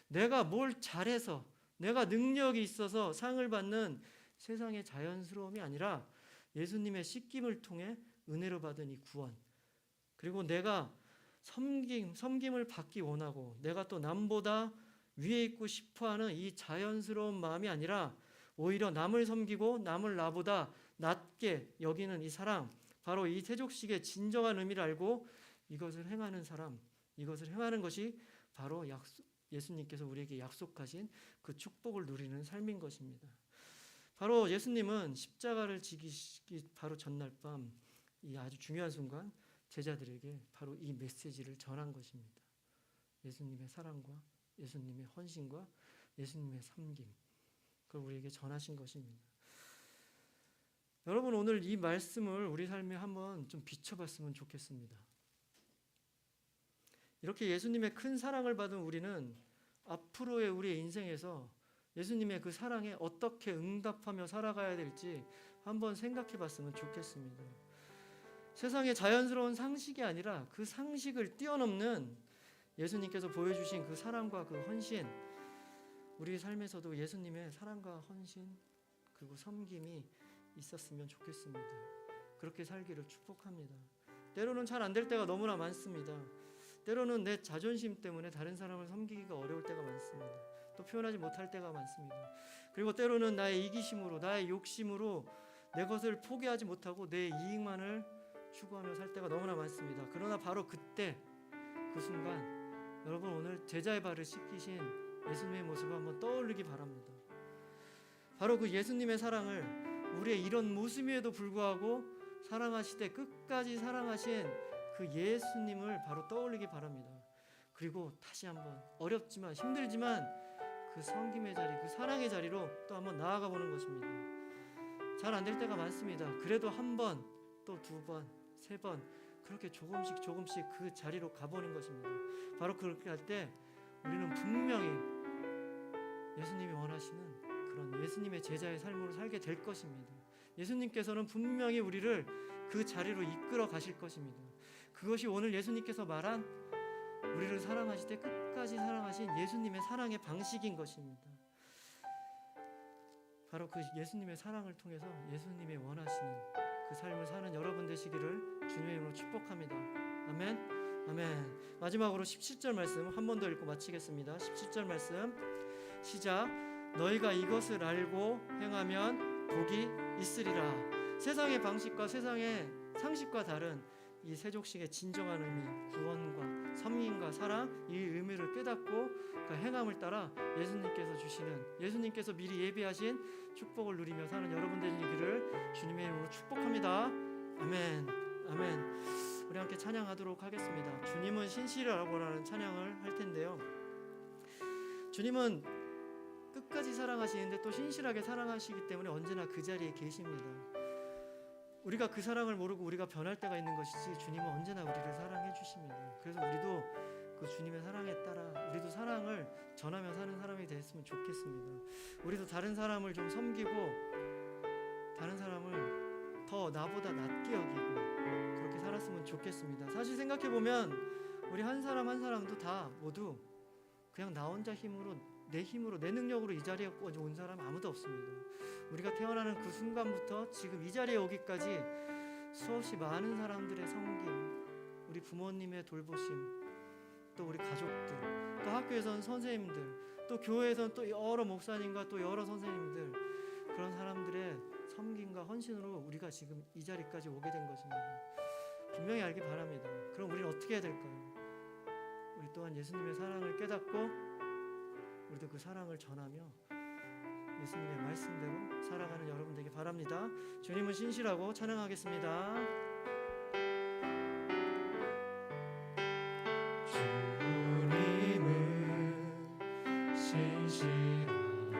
내가 뭘 잘해서, 내가 능력이 있어서 상을 받는 세상의 자연스러움이 아니라 예수님의 씻김을 통해 은혜로 받은 이 구원, 그리고 내가 섬김을 받기 원하고 내가 또 남보다 위에 있고 싶어하는 이 자연스러운 마음이 아니라 오히려 남을 섬기고 남을 나보다 낮게 여기는 이 사랑, 바로 이 세족식의 진정한 의미를 알고 이것을 행하는 사람, 이것을 행하는 것이 바로 예수님께서 우리에게 약속하신 그 축복을 누리는 삶인 것입니다. 바로 예수님은 십자가를 지기시기 바로 전날 밤, 이 아주 중요한 순간 제자들에게 바로 이 메시지를 전한 것입니다. 예수님의 사랑과 예수님의 헌신과 예수님의 섬김, 그걸 우리에게 전하신 것입니다. 여러분, 오늘 이 말씀을 우리 삶에 한번 좀 비춰봤으면 좋겠습니다. 이렇게 예수님의 큰 사랑을 받은 우리는 앞으로의 우리의 인생에서 예수님의 그 사랑에 어떻게 응답하며 살아가야 될지 한번 생각해 봤으면 좋겠습니다. 세상의 자연스러운 상식이 아니라 그 상식을 뛰어넘는 예수님께서 보여주신 그 사랑과 그 헌신, 우리 삶에서도 예수님의 사랑과 헌신 그리고 섬김이 있었으면 좋겠습니다. 그렇게 살기를 축복합니다. 때로는 잘 안 될 때가 너무나 많습니다. 때로는 내 자존심 때문에 다른 사람을 섬기기가 어려울 때가 많습니다. 또 표현하지 못할 때가 많습니다. 그리고 때로는 나의 이기심으로, 나의 욕심으로 내 것을 포기하지 못하고 내 이익만을 추구하며 살 때가 너무나 많습니다. 그러나 바로 그때, 그 순간 여러분, 오늘 제자의 발을 씻기신 예수님의 모습을 한번 떠올리기 바랍니다. 바로 그 예수님의 사랑을 우리의 이런 모습에도 불구하고 사랑하시되 끝까지 사랑하신 그 예수님을 바로 떠올리기 바랍니다. 그리고 다시 한번 어렵지만 힘들지만 그 섬김의 자리, 그 사랑의 자리로 또 한번 나아가 보는 것입니다. 잘 안 될 때가 많습니다. 그래도 한 번, 또 두 번, 세 번, 그렇게 조금씩 그 자리로 가보는 것입니다. 바로 그렇게 할 때 우리는 분명히 예수님이 원하시는 그런 예수님의 제자의 삶으로 살게 될 것입니다. 예수님께서는 분명히 우리를 그 자리로 이끌어 가실 것입니다. 그것이 오늘 예수님께서 말한 우리를 사랑하실 때 끝까지 사랑하신 예수님의 사랑의 방식인 것입니다. 바로 그 예수님의 사랑을 통해서 예수님이 원하시는 그 삶을 사는 여러분 되시기를 주님의 이름으로 축복합니다. 아멘. 아멘. 마지막으로 17절 말씀 한 번 더 읽고 마치겠습니다. 17절 말씀 시작. 너희가 이것을 알고 행하면 복이 있으리라. 세상의 방식과 세상의 상식과 다른 이 세족식의 진정한 의미, 구원과 섬김과 사랑, 이 의미를 깨닫고 그 행함을 따라 예수님께서 주시는, 예수님께서 미리 예비하신 축복을 누리며 사는 여러분 되시기를 주님의 이름으로 축복합니다. 아멘. 아멘. 우리 함께 찬양하도록 하겠습니다. 주님은 신실하라고라는 찬양을 할 텐데요. 주님은 끝까지 사랑하시는데 또 신실하게 사랑하시기 때문에 언제나 그 자리에 계십니다. 우리가 그 사랑을 모르고 우리가 변할 때가 있는 것이지 주님은 언제나 우리를 사랑해 주십니다. 그래서 우리도 그 주님의 사랑에 따라 우리도 사랑을 전하며 사는 사람이 됐으면 좋겠습니다. 우리도 다른 사람을 좀 섬기고 다른 사람을 더 나보다 낮게 여기고 그렇게 살았으면 좋겠습니다. 사실 생각해보면 우리 한 사람 한 사람도 다 모두 그냥 나 혼자 힘으로, 내 능력으로 이 자리에 온 사람 아무도 없습니다. 우리가 태어나는 그 순간부터 지금 이 자리에 오기까지 수없이 많은 사람들의 섬김, 우리 부모님의 돌보심, 또 우리 가족들, 또 학교에선 선생님들, 또 교회에선 또 여러 목사님과 또 여러 선생님들, 그런 사람들의 섬김과 헌신으로 우리가 지금 이 자리까지 오게 된 것입니다. 분명히 알기 바랍니다. 그럼 우리는 어떻게 해야 될까요? 우리 또한 예수님의 사랑을 깨닫고 우리도 그 사랑을 전하며 예수님의 말씀대로 살아가는 여러분 되길 바랍니다. 주님은 신실하고 찬양하겠습니다. 주님은 신실하고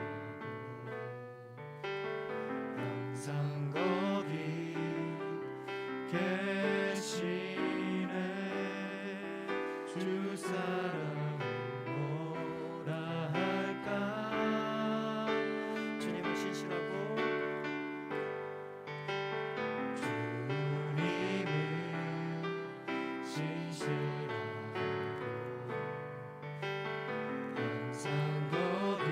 항상 거기 계시네. 주 사랑 뭐라 할까. 주님은 신실하고 주님은 신실하고 항상 거기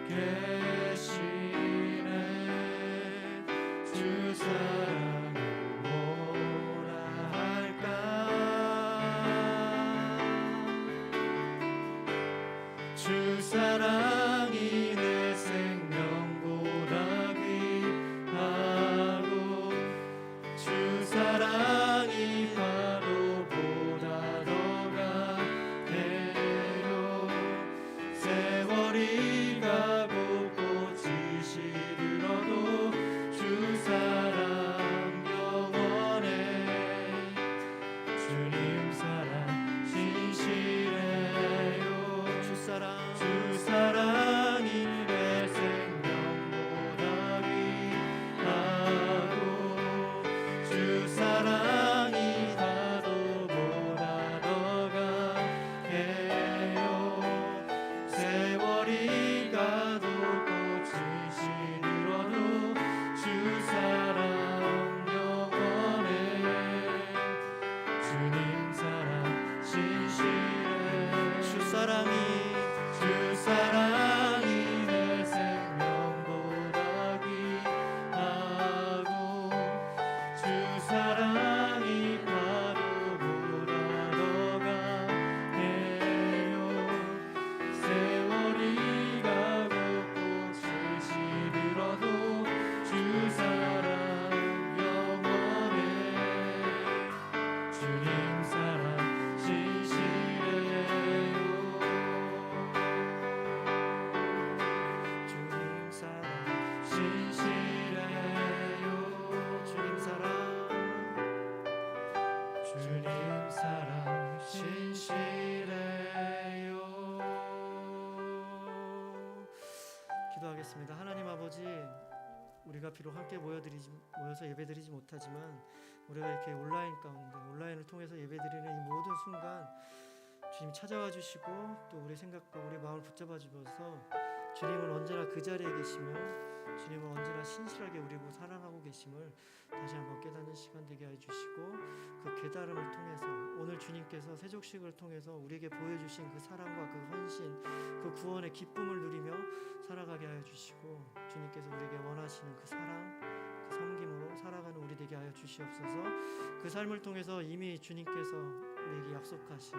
계시네. 주 사랑 뭐라 할까. 주 사랑이 내 생명보다 귀하고 주 사랑이 바로보다 더 강해요. 세월이 가고 꽃이 시들어도 주 사랑 영원해. 주님 사랑 신실해요. 주 사랑이 내 생명보다 귀하고 주 사랑이 바로보다 더 강해요. 세월이 가도 꽃이 시들어도 주 사랑 영원해. 주님 사랑 신실해. 주 사랑이 내 생명보다 귀하고 주 사랑이 바로보다 더 강해요. 세월이 가고 꽃이 시들어도 주 사랑 영원해. 주님 사랑 신실해요. 주님 사랑 신실해요. 주님 사랑 신실해요. 기도하겠습니다. 하나님 아버지, 우리가 비록 함께 모여서 예배드리지 못하지만 우리가 이렇게 온라인 가운데 온라인을 통해서 예배드리는 이 모든 순간 주님 찾아와 주시고 또 우리 생각과 우리 마음을 붙잡아 주셔서 주님은 언제나 그 자리에 계시며 주님은 언제나 신실하게 우리 보고 사랑하고 계심을 다시 한번 깨닫는 시간 되게 해주시고 그 깨달음을 통해서 오늘 주님께서 세족식을 통해서 우리에게 보여주신 그 사랑과 그 헌신, 그 구원의 기쁨을 누리며 살아가게 하여 주시고 주님께서 우리에게 원하시는 그 사랑, 그 섬김으로 살아가는 우리 되게 하여 주시옵소서. 그 삶을 통해서 이미 주님께서 우리에게 약속하신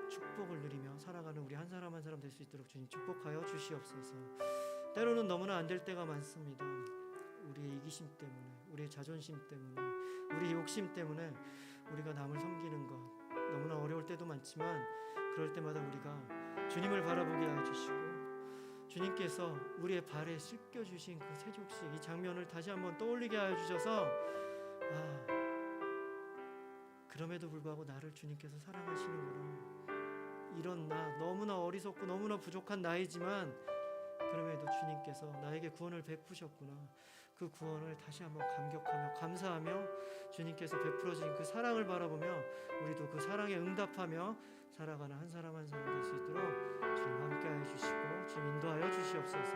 축복을 누리며 살아가는 우리 한 사람 한 사람 될 수 있도록 주님 축복하여 주시옵소서. 때로는 너무나 안 될 때가 많습니다. 우리의 이기심 때문에, 우리의 자존심 때문에, 우리의 욕심 때문에 우리가 남을 섬기는 것 너무나 어려울 때도 많지만 그럴 때마다 우리가 주님을 바라보게 하여 주시고 주님께서 우리의 발에 씻겨주신 그 세족식 이 장면을 다시 한번 떠올리게 하여 주셔서 그럼에도 불구하고 나를 주님께서 사랑하시는구나. 이런 나 너무나 어리석고 너무나 부족한 나이지만 그럼에도 주님께서 나에게 구원을 베푸셨구나. 그 구원을 다시 한번 감격하며 감사하며 주님께서 베풀어 주신 그 사랑을 바라보며 우리도 그 사랑에 응답하며 살아가는 한 사람 한 사람 될 수 있도록 주님 함께하여 주시고 주님 인도하여 주시옵소서.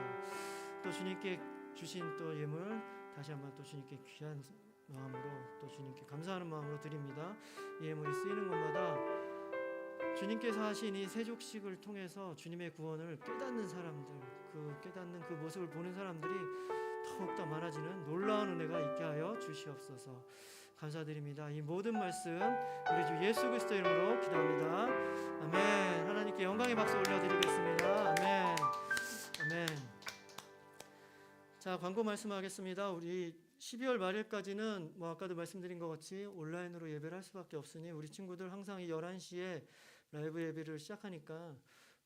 또 주님께 주신 또 예물 다시 한번 또 주님께 귀한 마음으로 또 주님께 감사하는 마음으로 드립니다. 이 예물이 쓰이는 곳마다 주님께서 하신 이 세족식을 통해서 주님의 구원을 깨닫는 사람들, 그 깨닫는 그 모습을 보는 사람들이 더욱더 많아지는 놀라운 은혜가 있게 하여 주시옵소서. 감사드립니다. 이 모든 말씀 우리 주 예수 그리스도 이름으로 기도합니다. 아멘. 하나님께 영광의 박수 올려드리겠습니다. 아멘. 아멘. 자, 광고 말씀하겠습니다. 우리 12월 말일까지는 아까도 말씀드린 것 같이 온라인으로 예배를 할 수밖에 없으니 우리 친구들 항상 이 11시에 라이브 예배를 시작하니까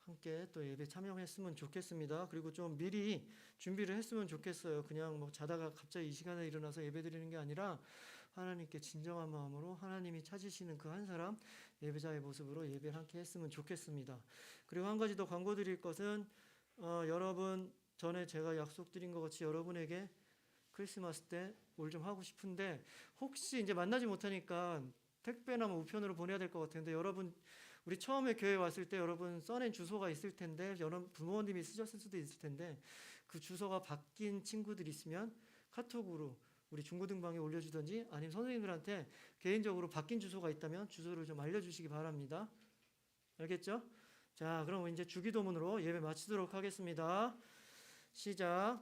함께 또 예배 참여했으면 좋겠습니다. 그리고 좀 미리 준비를 했으면 좋겠어요. 그냥 뭐 자다가 갑자기 이 시간에 일어나서 예배 드리는 게 아니라 하나님께 진정한 마음으로 하나님이 찾으시는 그 한 사람 예배자의 모습으로 예배를 함께 했으면 좋겠습니다. 그리고 한 가지 더 광고 드릴 것은 여러분 전에 제가 약속드린 것 같이 여러분에게 크리스마스 때 뭘 좀 하고 싶은데 혹시 이제 만나지 못하니까 택배나 뭐 우편으로 보내야 될 것 같은데 여러분 우리 처음에 교회 왔을 때 여러분 써낸 주소가 있을 텐데 여러분 부모님이 쓰셨을 수도 있을 텐데 그 주소가 바뀐 친구들 있으면 카톡으로 우리 중고등방에 올려주든지 아니면 선생님들한테 개인적으로 바뀐 주소가 있다면 주소를 좀 알려주시기 바랍니다. 알겠죠? 자, 그럼 이제 주기도문으로 예배 마치도록 하겠습니다. 시작.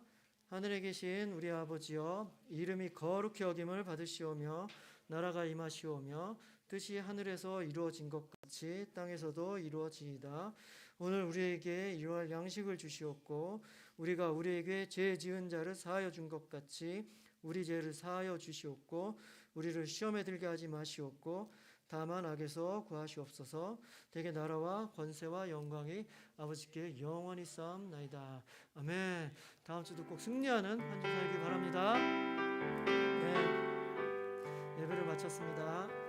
하늘에 계신 우리 아버지여, 이름이 거룩히 여김을 받으시오며 나라가 임하시오며 뜻이 하늘에서 이루어진 것 같이 땅에서도 이루어지이다. 오늘 우리에게 일용할 양식을 주시옵고 우리가 우리에게 죄 지은 자를 사하여 준 것 같이 우리 죄를 사하여 주시옵고 우리를 시험에 들게 하지 마시옵고 다만 악에서 구하시옵소서. 대개 나라와 권세와 영광이 아버지께 영원히 쌓옵나이다. 아멘. 다음 주도 꼭 승리하는 한 주 살기 바랍니다. 네, 예배를 마쳤습니다.